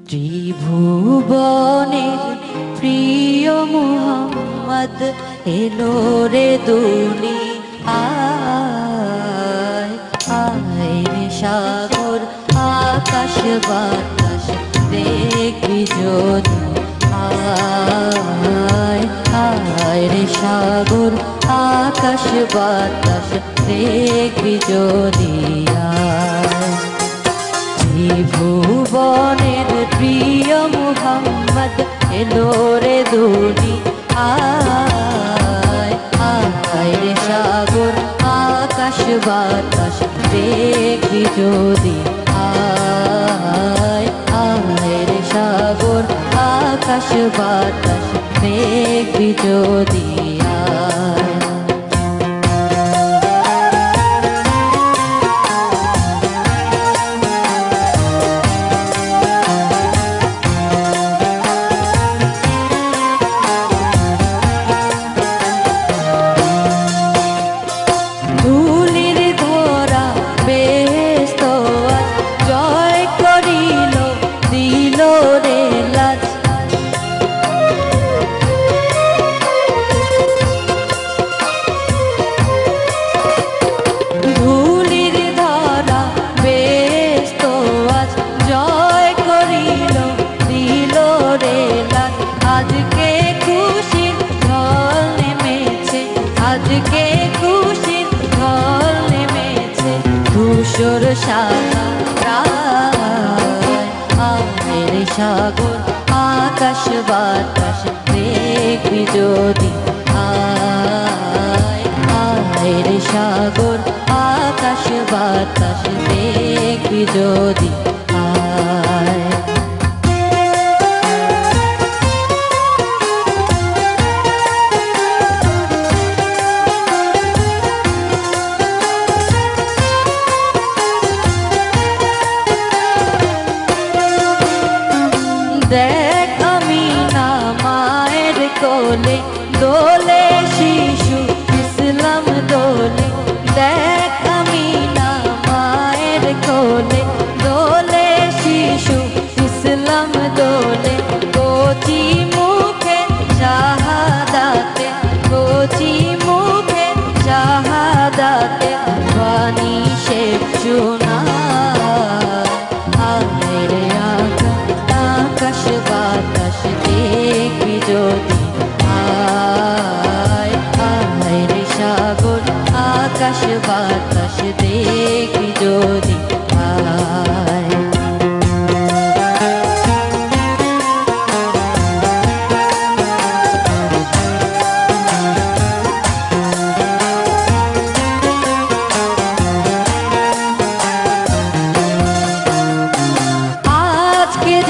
ত্রিভুবনের প্রিয় মুহাম্মদ এলো রে দুনিয়ায়। আয় রে সাগর আকাশ বাতাস দেখবি যদি, আয় আয় রে সাগর আকাশ বাতাস দেখবি যদি, আয় ত্রিভুবনের প্রিয় মুহাম্মদ এলো রে দুনিয়ায়। আয় রে সাগর আকাশ বাতাস দেখবি যদি, আয় আয় রে সাগর আকাশ বাতাস দেখবি যদি, আয় ধূসর সাগর সাগর আকাশ বাতাস দেখবি যদি, আয় আয় রে সাগর আকাশ বাতাস দেখবি যদি, আয় দেখ আমিনা মায়ের কোলে দোলে শিশু ইসলাম দোলে। দেখ আমিনা মায়ের কোলে দোলে শিশু ইসলাম দোলে। কচি মুখে শাহাদাতে, কচি মুখে শাহাদাতে বাণী শেখ শোনা। আকাশ বাতাস দেখবি যদি, আয় আয় রে সাগর আকাশ বাতাস দেখবি যদি, আয়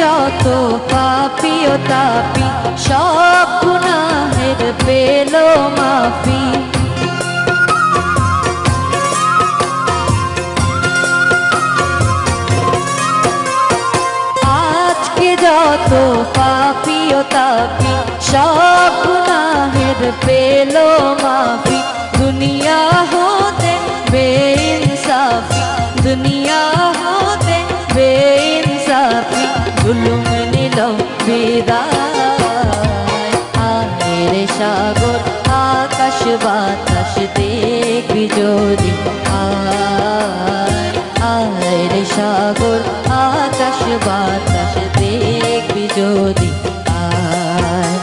যত পাপী ও তাপী সব গুনাহের পেল মাফি। আজকে যত পাপী ও তাপী সব গুনাহের পেল মাফি। দুনিয়া হতে বেইনসাফি, দুনিয়া হতে বেইনসাফি জুলুম নিল বিদায়। আয় রে সাগর আকাশ বাতাস দেখবি যদি, আয় আয় রে সাগর আকাশ বাতাস দেখবি যদি, আয়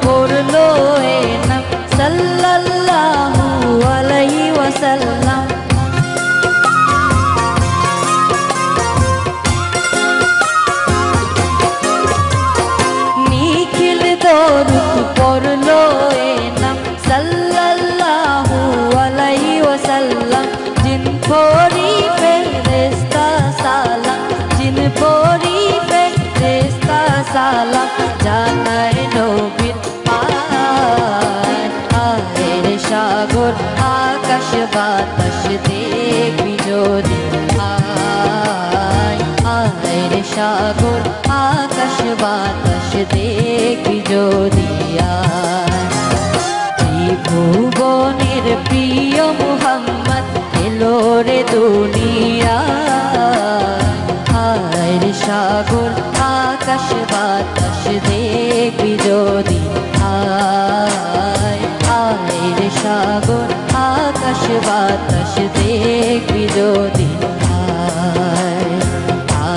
পড়লো এ নাম সাল্লাল্লাহু আলাইহি ওয়াসাল্লাম। সাগর আকাশ বাতাস দেখবি যদি আয় ত্রিভুবনের প্রিয় মুহাম্মদ এলো রে দুনিয়া হায় রে সাগর আকাশ বাতাস দেখবি যদি আয় হায় রে সাগর আকাশ বাতাস দেখবি যদি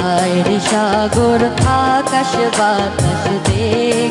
আয় রে সাগর আকাশ বাতাস দেখ